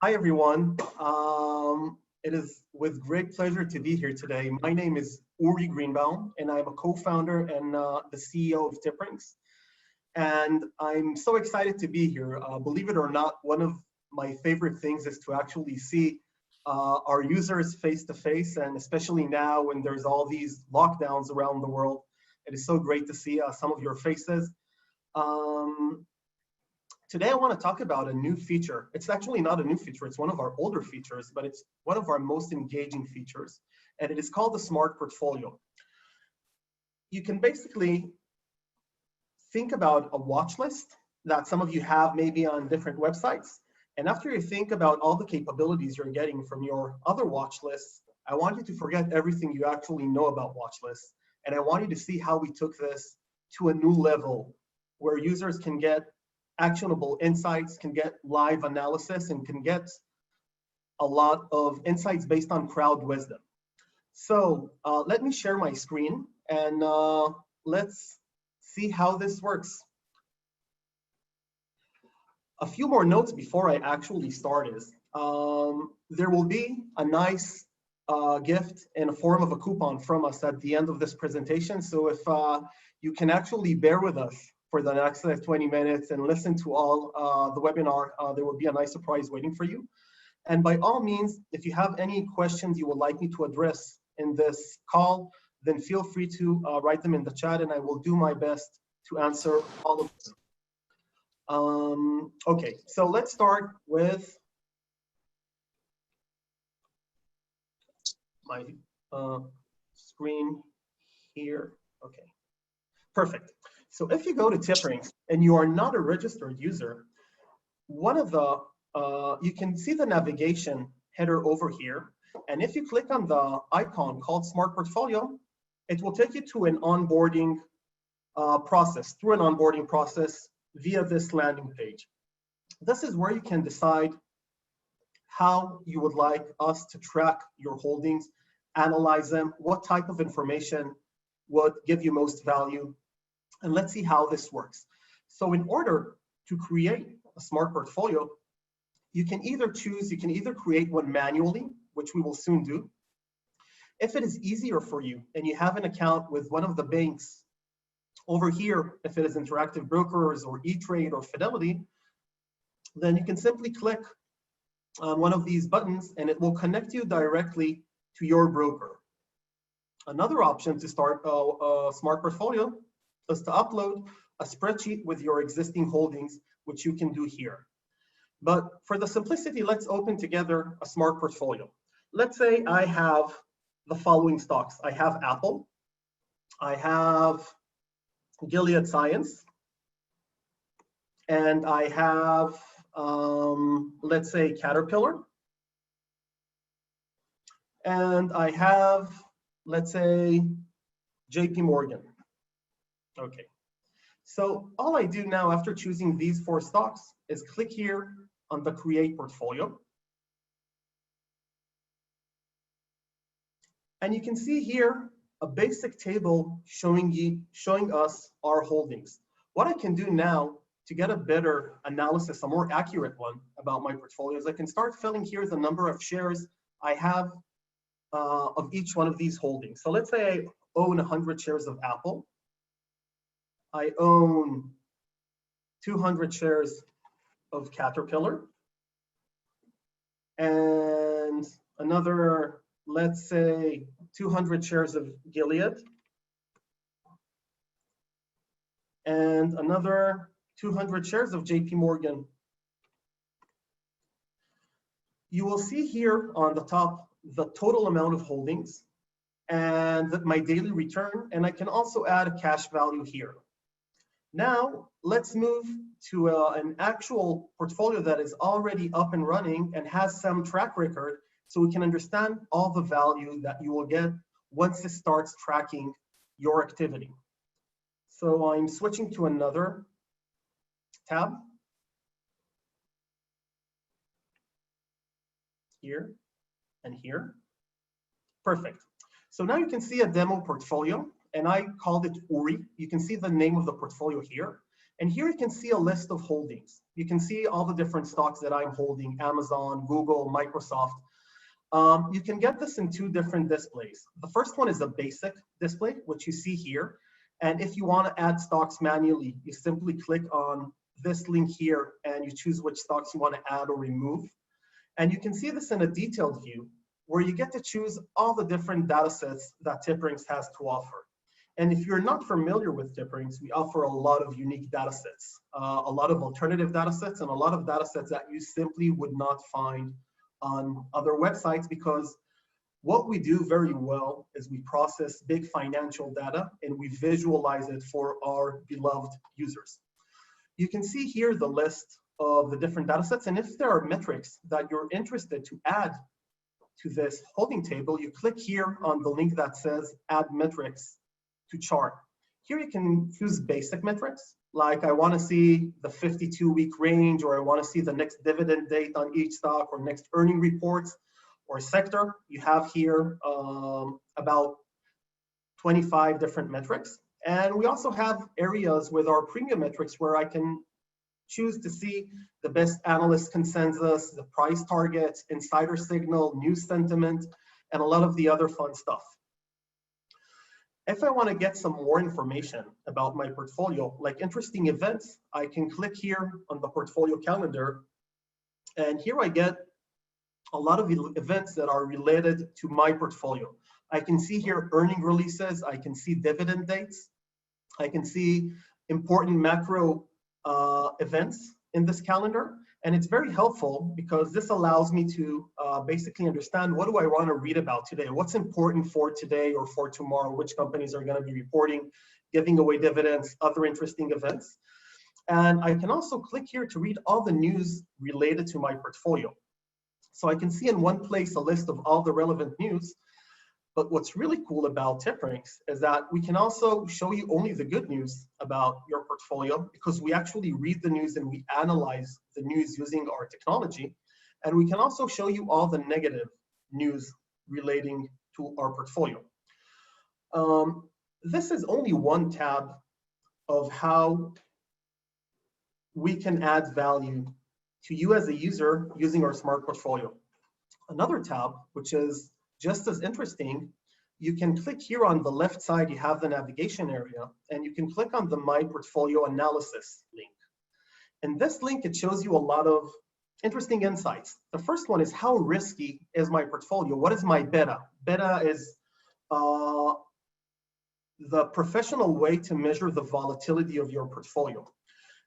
Hi, everyone. It is with great pleasure to be here today. My name is Gruenbaum, and I'm a co-founder and the CEO of TipRanks. And I'm so excited to be here. Believe it or not, one of my favorite things is to actually see our users face to face, and especially now when there's all these lockdowns around the world. It is so great to see some of your faces. Um, Today, I want to talk about a new feature. It's actually not a new feature. It's one of our older features, but it's one of our most engaging features. And it is called the Smart Portfolio. You can basically think about a watch list that some of you have maybe on different websites. And after you think about all the capabilities you're getting from your other watch lists, I want you to forget everything you actually know about watch lists. And I want you to see how we took this to a new level where users can get actionable insights, can get live analysis, and can get a lot of insights based on crowd wisdom. So let me share my screen and let's see how this works. A few more notes before I actually start is there will be a nice gift in the form of a coupon from us at the end of this presentation. So if you can actually bear with us for the next 20 minutes and listen to all the webinar, there will be a nice surprise waiting for you. And by all means, if you have any questions you would like me to address in this call, then feel free to write them in the chat and I will do my best to answer all of them. Okay, so let's start with my screen here. Okay, perfect. So if you go to TipRanks and you are not a registered user, one of the, you can see the navigation header over here. And if you click on the icon called Smart Portfolio, it will take you to an onboarding process, through an onboarding process via this landing page. This is where you can decide how you would like us to track your holdings, analyze them, what type of information would give you most value. And let's see how this works. So in order to create a smart portfolio, you can either create one manually, which we will soon do. If it is easier for you and you have an account with one of the banks over here, if it is Interactive Brokers or E-Trade or Fidelity, then you can simply click on one of these buttons and it will connect you directly to your broker. Another option to start a smart portfolio is to upload a spreadsheet with your existing holdings, which you can do here. But for the simplicity, let's open together a smart portfolio. Let's say I have the following stocks. I have Apple, I have Gilead Science, and I have, let's say, Caterpillar, and I have, let's say, JP Morgan. Okay, so all I do now after choosing these 4 stocks is click here on the Create Portfolio. And you can see here a basic table showing us our holdings. What I can do now to get a better analysis, a more accurate one about my portfolio, is I can start filling here the number of shares I have of each one of these holdings. So let's say I own 100 shares of Apple. I own 200 shares of Caterpillar and another, let's say, 200 shares of Gilead and another 200 shares of JP Morgan. You will see here on the top the total amount of holdings and my daily return, and I can also add a cash value here. Now, let's move to an actual portfolio that is already up and running and has some track record so we can understand all the value that you will get once it starts tracking your activity. So I'm switching to another tab here and here. Perfect. So now you can see a demo portfolio, and I called it URI. You can see the name of the portfolio here. And here you can see a list of holdings. You can see all the different stocks that I'm holding, Amazon, Google, Microsoft. You can get this in two different displays. The first one is a basic display, which you see here. And if you want to add stocks manually, you simply click on this link here and you choose which stocks you want to add or remove. And you can see this in a detailed view where you get to choose all the different data sets that TipRanks has to offer. And if you're not familiar with TipRanks, we offer a lot of unique data sets, a lot of alternative data sets, and a lot of data sets that you simply would not find on other websites, because what we do very well is we process big financial data and we visualize it for our beloved users. You can see here the list of the different data sets, and if there are metrics that you're interested to add to this holding table, you click here on the link that says add metrics to chart. Here you can choose basic metrics, like I want to see the 52-week range, or I want to see the next dividend date on each stock, or next earning reports, or sector. You have here about 25 different metrics. And we also have areas with our premium metrics where I can choose to see the best analyst consensus, the price targets, insider signal, news sentiment, and a lot of the other fun stuff. If I want to get some more information about my portfolio, like interesting events, I can click here on the portfolio calendar, and here I get a lot of events that are related to my portfolio. I can see here earning releases, I can see dividend dates, I can see important macro events in this calendar. And it's very helpful because this allows me to basically understand, what do I want to read about today? What's important for today or for tomorrow? Which companies are going to be reporting, giving away dividends, other interesting events. And I can also click here to read all the news related to my portfolio. So I can see in one place a list of all the relevant news. But what's really cool about TipRanks is that we can also show you only the good news about your portfolio, because we actually read the news and we analyze the news using our technology. And we can also show you all the negative news relating to our portfolio. This is only one tab of how we can add value to you as a user using our smart portfolio. Another tab, which is just as interesting, you can click here on the left side, you have the navigation area, and you can click on the My Portfolio Analysis link. In this link, it shows you a lot of interesting insights. The first one is, how risky is my portfolio? What is my beta? Beta is the professional way to measure the volatility of your portfolio.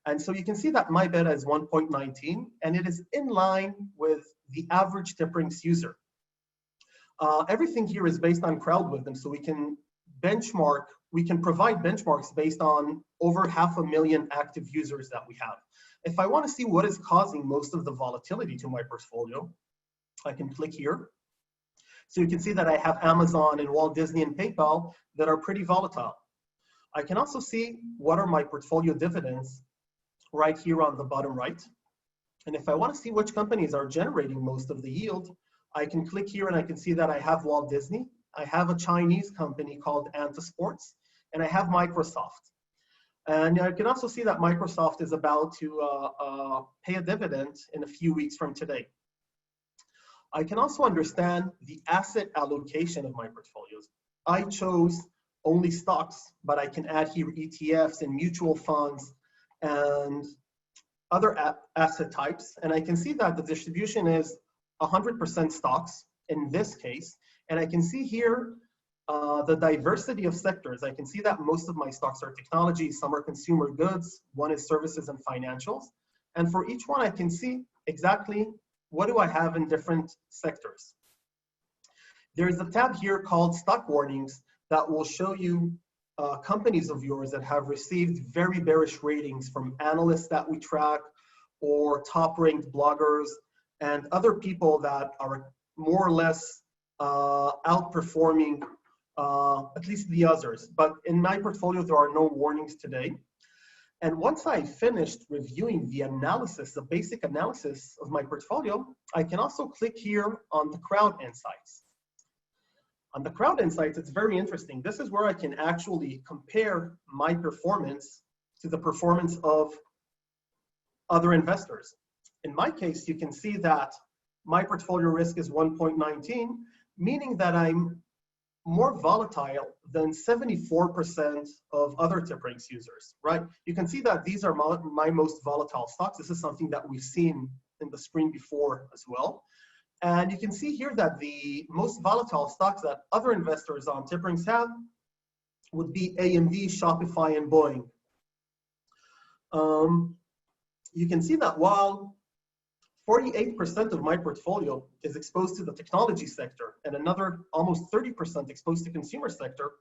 And so you can see that my beta is 1.19, and it is in line with the average TipRanks user. Everything here is based on crowd wisdom, so we can benchmark, we can provide benchmarks based on over 500,000 active users that we have. If I want to see what is causing most of the volatility to my portfolio, I can click here. So you can see that I have Amazon and Walt Disney and PayPal that are pretty volatile. I can also see what are my portfolio dividends right here on the bottom right. And if I want to see which companies are generating most of the yield, I can click here and I can see that I have Walt Disney, I have a Chinese company called Sports, and I have Microsoft. And I can also see that Microsoft is about to pay a dividend in a few weeks from today. I can also understand the asset allocation of my portfolios. I chose only stocks, but I can add here ETFs and mutual funds and other asset types. And I can see that the distribution is 100% stocks in this case. And I can see here the diversity of sectors. I can see that most of my stocks are technology, some are consumer goods, one is services and financials. And for each one, I can see exactly what do I have in different sectors. There's a tab here called Stock Warnings that will show you companies of yours that have received very bearish ratings from analysts that we track, or top-ranked bloggers, and other people that are more or less outperforming at least the others. But in my portfolio, there are no warnings today. And once I finished reviewing the analysis, the basic analysis of my portfolio, I can also click here on the crowd insights. On the crowd insights, it's very interesting. This is where I can actually compare my performance to the performance of other investors. In my case, you can see that my portfolio risk is 1.19, meaning that I'm more volatile than 74% of other TipRanks users, right? You can see that these are my most volatile stocks. This is something that we've seen in the screen before as well. And you can see here that the most volatile stocks that other investors on TipRanks have would be AMD, Shopify, and Boeing. You can see that while 48% of my portfolio is exposed to the technology sector and another almost 30% exposed to consumer sector,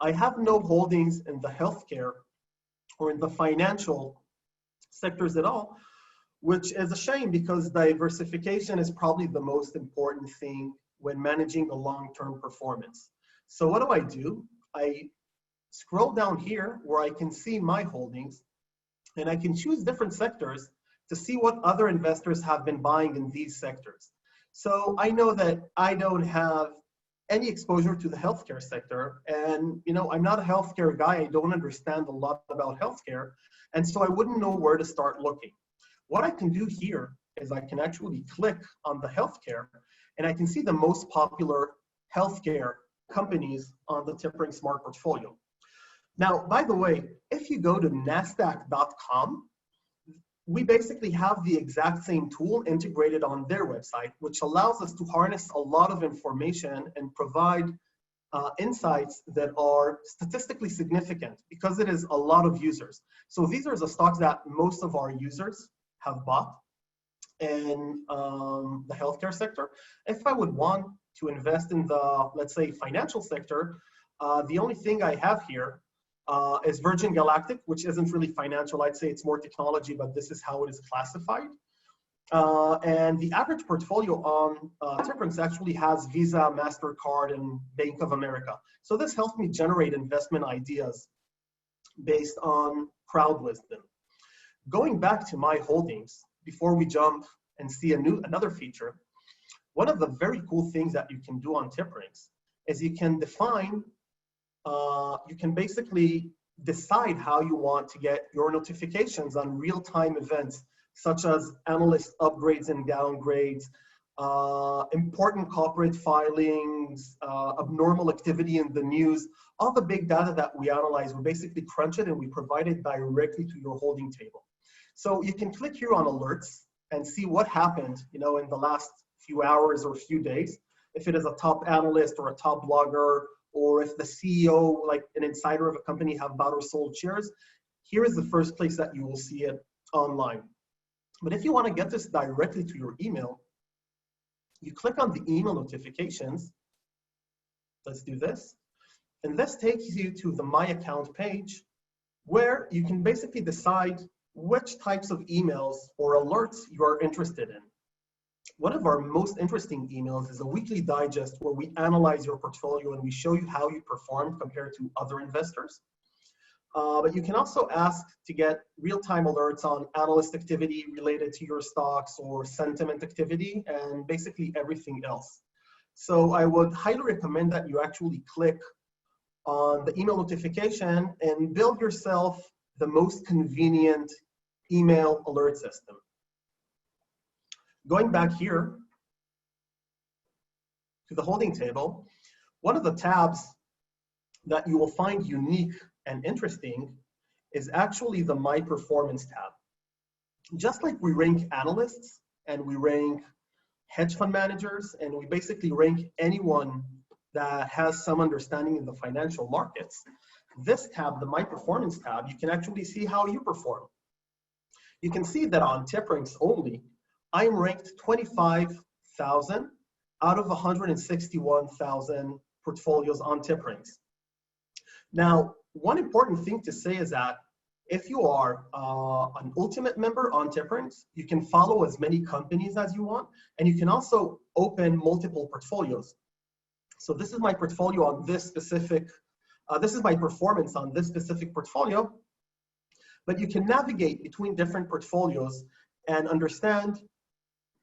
I have no holdings in the healthcare or in the financial sectors at all, which is a shame because diversification is probably the most important thing when managing a long-term performance. So what do? I scroll down here where I can see my holdings, and I can choose different sectors to see what other investors have been buying in these sectors. So I know that I don't have any exposure to the healthcare sector, and I'm not a healthcare guy. I don't understand a lot about healthcare, and so I wouldn't know where to start looking. What I can do here is I can actually click on the healthcare, and I can see the most popular healthcare companies on the TipRanks Smart Portfolio. Now, by the way, if you go to nasdaq.com, we basically have the exact same tool integrated on their website, which allows us to harness a lot of information and provide insights that are statistically significant because it is a lot of users. So these are the stocks that most of our users have bought in the healthcare sector. If I would want to invest in the, let's say, financial sector, the only thing I have here is Virgin Galactic, which isn't really financial. I'd say it's more technology, but this is how it is classified. And the average portfolio on TipRanks actually has Visa, MasterCard, and Bank of America. So this helps me generate investment ideas based on crowd wisdom. Going back to my holdings, before we jump and see another feature, one of the very cool things that you can do on TipRanks is you can define you can basically decide how you want to get your notifications on real-time events, such as analyst upgrades and downgrades, important corporate filings, abnormal activity in the news. All the big data that we analyze, we basically crunch it and we provide it directly to your holding table. So you can click here on alerts and see what happened, in the last few hours or few days. If it is a top analyst or a top blogger, or if the CEO, like an insider of a company, have bought or sold shares, here is the first place that you will see it online. But if you want to get this directly to your email, you click on the email notifications. Let's do this. And this takes you to the My Account page, where you can basically decide which types of emails or alerts you are interested in. One of our most interesting emails is a weekly digest where we analyze your portfolio and we show you how you performed compared to other investors. But you can also ask to get real-time alerts on analyst activity related to your stocks or sentiment activity and basically everything else. So I would highly recommend that you actually click on the email notification and build yourself the most convenient email alert system. Going back here to the holding table, one of the tabs that you will find unique and interesting is actually the My Performance tab. Just like we rank analysts and we rank hedge fund managers and we basically rank anyone that has some understanding in the financial markets, this tab, the My Performance tab, you can actually see how you perform. You can see that on TipRanks only, I am ranked 25,000 out of 161,000 portfolios on TipRanks. Now, one important thing to say is that if you are an ultimate member on TipRanks, you can follow as many companies as you want, and you can also open multiple portfolios. So this is my portfolio on this specific, this is my performance on this specific portfolio, but you can navigate between different portfolios and understand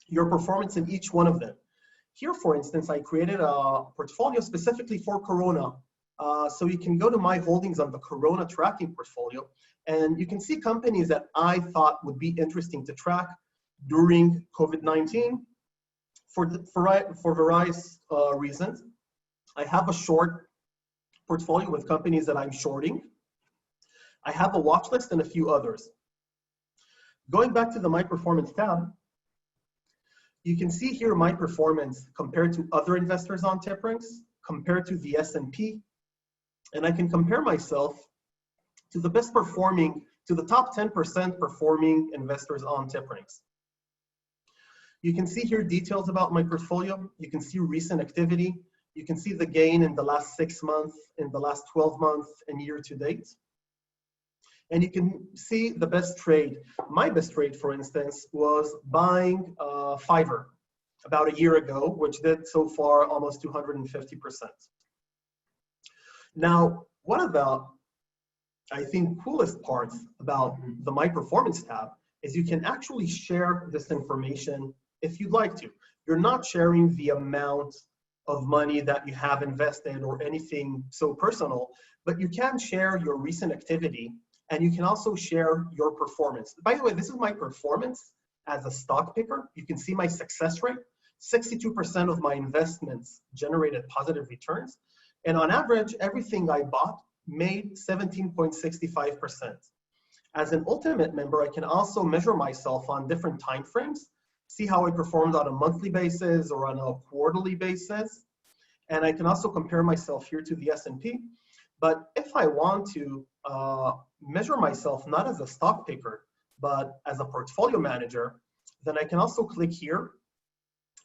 your performance in each one of them. Here, for instance, I created a portfolio specifically for Corona So you can go to my holdings on the Corona tracking portfolio, and you can see companies that I thought would be interesting to track during COVID-19 for various reasons. I have a short portfolio with companies that I'm shorting. I have a watch list and a few others. Going back to the My Performance tab, you can see here my performance compared to other investors on TipRanks, compared to the S&P, and I can compare myself to the best performing, to the top 10% performing investors on TipRanks. You can see here details about my portfolio. You can see recent activity. You can see the gain in the last 6 months, in the last 12 months, and year to date. And you can see the best trade. My best trade, for instance, was buying Fiverr about a year ago, which did so far almost 250%. Now, one of the, I think, coolest parts about the My Performance tab is you can actually share this information if you'd like to. You're not sharing the amount of money that you have invested or anything so personal, but you can share your recent activity, and you can also share your performance. By the way, this is my performance as a stock picker. You can see my success rate. 62% of my investments generated positive returns. And on average, everything I bought made 17.65%. As an Ultimate member, I can also measure myself on different time frames, see how I performed on a monthly basis or on a quarterly basis. And I can also compare myself here to the S&P. But if I want to measure myself not as a stock picker, but as a portfolio manager, then I can also click here.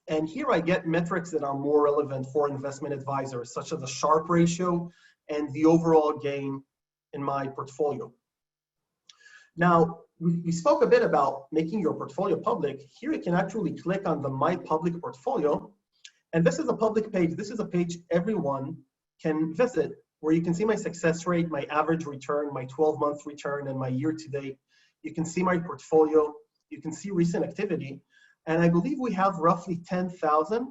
And here I get metrics that are more relevant for investment advisors, such as the Sharpe ratio and the overall gain in my portfolio. Now, we spoke a bit about making your portfolio public. Here you can actually click on the My Public Portfolio. And this is a public page. This is a page everyone can visit, where you can see my success rate, my average return, my 12-month return, and my year-to-date. You can see my portfolio. You can see recent activity. And I believe we have roughly 10,000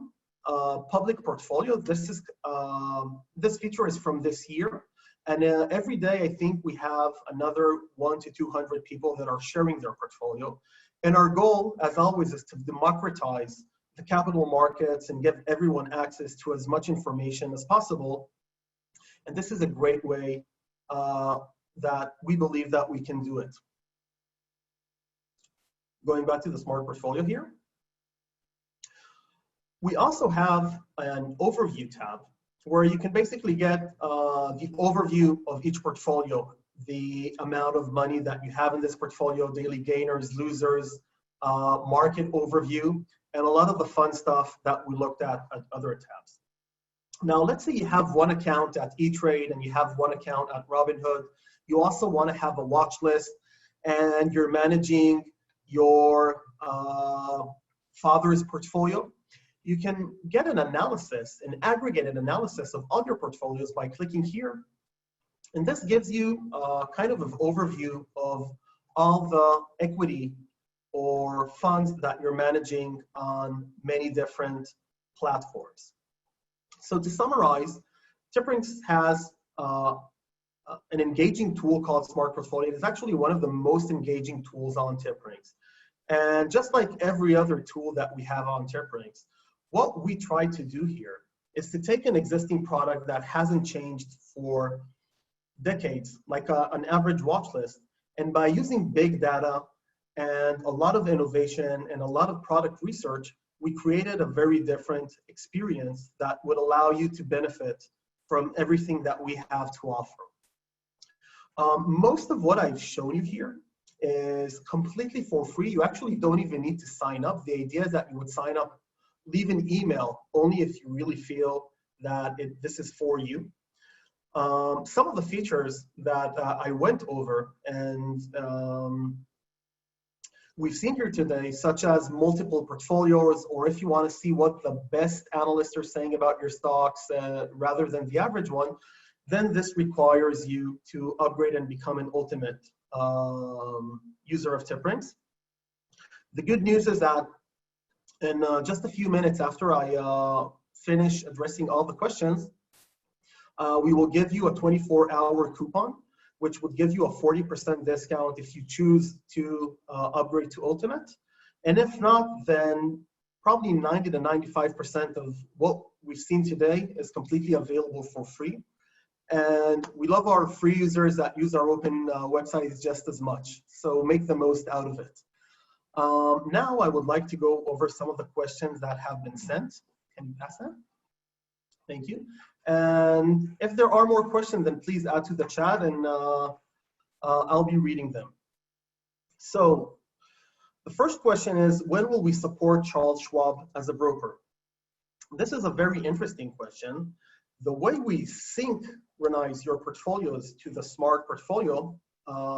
public portfolios. This feature is from this year. And every day, I think we have another 100 to 200 people that are sharing their portfolio. And our goal, as always, is to democratize the capital markets and give everyone access to as much information as possible. And this is a great way that we believe that we can do it. Going back to the Smart Portfolio here. We also have an overview tab where you can basically get the overview of each portfolio, the amount of money that you have in this portfolio, daily gainers, losers, market overview, and a lot of the fun stuff that we looked at other tabs. Now, let's say you have one account at E-Trade and you have one account at Robinhood. You also want to have a watch list, and you're managing your father's portfolio. You can get an analysis, an aggregated analysis of all your portfolios by clicking here. And this gives you kind of an overview of all the equity or funds that you're managing on many different platforms. So to summarize, TipRanks has an engaging tool called Smart Portfolio. It's actually one of the most engaging tools on TipRanks. And just like every other tool that we have on TipRanks, what we try to do here is to take an existing product that hasn't changed for decades, like an average watch list, and by using big data and a lot of innovation and a lot of product research, we created a very different experience that would allow you to benefit from everything that we have to offer. Most of what I've shown you here is completely for free. You actually don't even need to sign up. The idea is that you would sign up, leave an email only if you really feel that this is for you. Some of the features that I went over and we've seen here today, such as multiple portfolios, or if you want to see what the best analysts are saying about your stocks rather than the average one, then this requires you to upgrade and become an ultimate user of TipRanks. The good news is that in just a few minutes after I finish addressing all the questions, We will give you a 24-hour coupon, which would give you a 40% discount if you choose to upgrade to Ultimate. And if not, then probably 90 to 95% of what we've seen today is completely available for free. And we love our free users that use our open websites just as much. So make the most out of it. Now I would like to go over some of the questions that have been sent. Can you pass that? Thank you. And if there are more questions, then please add to the chat and I'll be reading them. So the first question is, when will we support Charles Schwab as a broker? This is a very interesting question. The way we synchronize your portfolios to the smart portfolio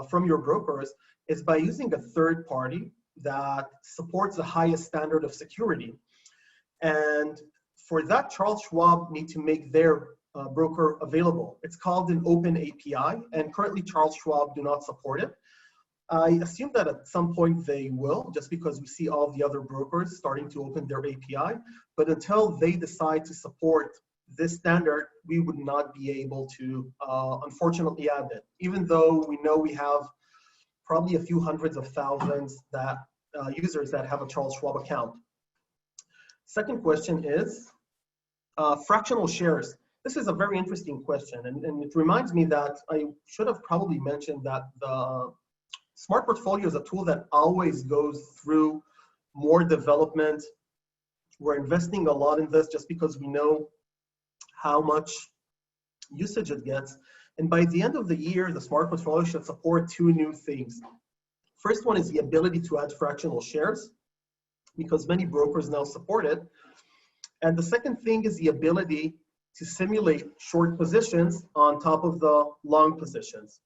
from your brokers is by using a third party that supports the highest standard of security. And for that, Charles Schwab need to make their broker available. It's called an open API, and currently Charles Schwab do not support it. I assume that at some point they will, just because we see all the other brokers starting to open their API. But until they decide to support this standard, we would not be able to, unfortunately, add it, even though we know we have probably a few hundreds of thousands that users that have a Charles Schwab account. Second question is fractional shares. This is a very interesting question, and it reminds me that I should have probably mentioned that the Smart Portfolio is a tool that always goes through more development. We're investing a lot in this just because we know how much usage it gets. And by the end of the year, the Smart Portfolio should support two new things. First one is the ability to add fractional shares, because many brokers now support it. And the second thing is the ability to simulate short positions on top of the long positions.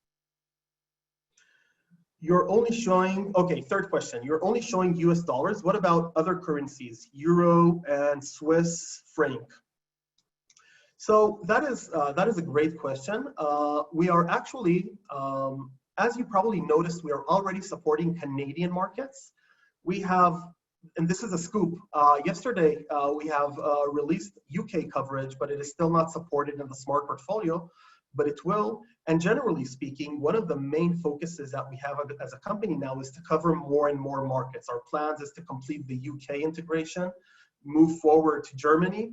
You're only showing, okay, third question. You're only showing US dollars. What about other currencies, Euro and Swiss franc? So that is a great question. We are actually, as you probably noticed, we are already supporting Canadian markets. We have, and this is a scoop, yesterday we have released UK coverage, but it is still not supported in the Smart Portfolio, but it will. And generally speaking, one of the main focuses that we have as a company now is to cover more and more markets. Our plans is to complete the UK integration, move forward to Germany,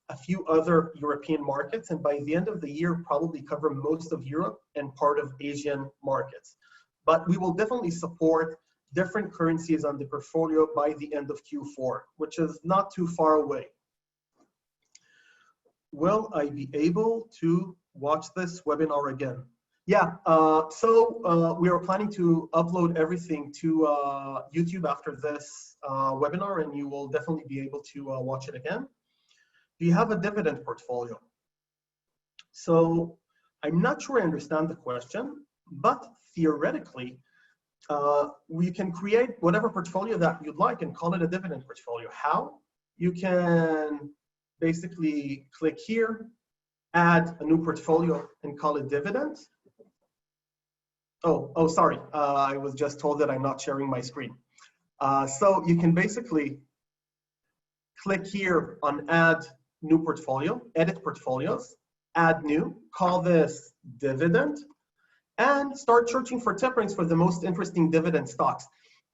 a few other European markets, and by the end of the year, probably cover most of Europe and part of Asian markets. But we will definitely support different currencies on the portfolio by the end of Q4, which is not too far away. Will I be able to watch this webinar again? Yeah, we are planning to upload everything to YouTube after this webinar, and you will definitely be able to watch it again. Do you have a dividend portfolio? So I'm not sure I understand the question, but theoretically, we can create whatever portfolio that you'd like and call it a dividend portfolio. How? You can basically click here, add a new portfolio and call it dividend. Oh, sorry. I was just told that I'm not sharing my screen. So you can basically click here on add new portfolio, edit portfolios, add new, call this dividend, and start searching for TipRanks for the most interesting dividend stocks.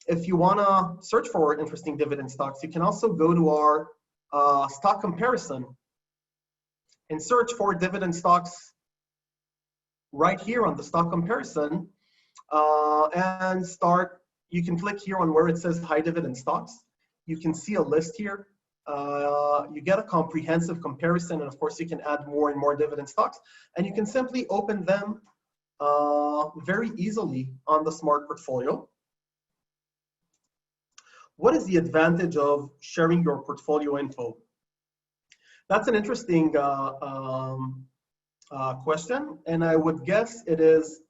If you want to search for interesting dividend stocks, you can also go to our stock comparison and search for dividend stocks right here on the stock comparison and start. You can click here on where it says high dividend stocks. You can see a list here. You get a comprehensive comparison, and of course you can add more and more dividend stocks, and you can simply open them very easily on the Smart Portfolio. What is the advantage of sharing your portfolio info? That's an interesting question, and I would guess it is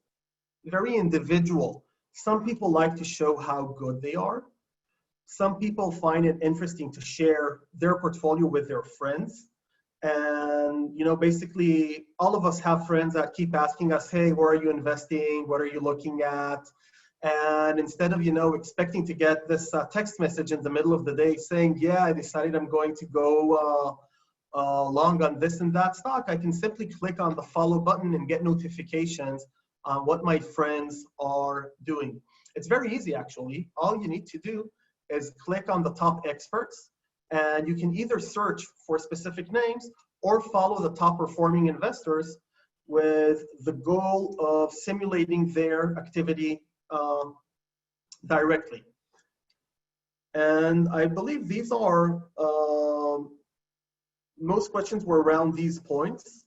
very individual. Some people like to show how good they are. Some people find it interesting to share their portfolio with their friends. And, you know, basically all of us have friends that keep asking us, hey, where are you investing? What are you looking at? And instead of, you know, expecting to get this text message in the middle of the day saying, yeah, I decided I'm going to go long on this and that stock, I can simply click on the follow button and get notifications on what my friends are doing. It's very easy, actually. All you need to do is click on the top experts, and you can either search for specific names or follow the top performing investors with the goal of simulating their activity directly. And I believe these are, most questions were around these points.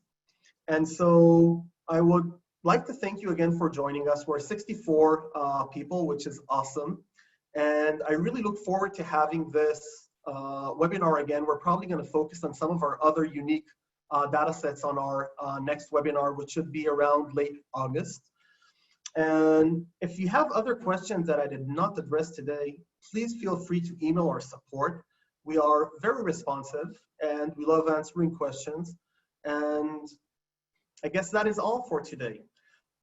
And so I would like to thank you again for joining us. We're 64 people, which is awesome. And I really look forward to having this webinar again. We're probably going to focus on some of our other unique data sets on our next webinar, which should be around late August. And if you have other questions that I did not address today, please feel free to email our support. We are very responsive and we love answering questions. And I guess that is all for today.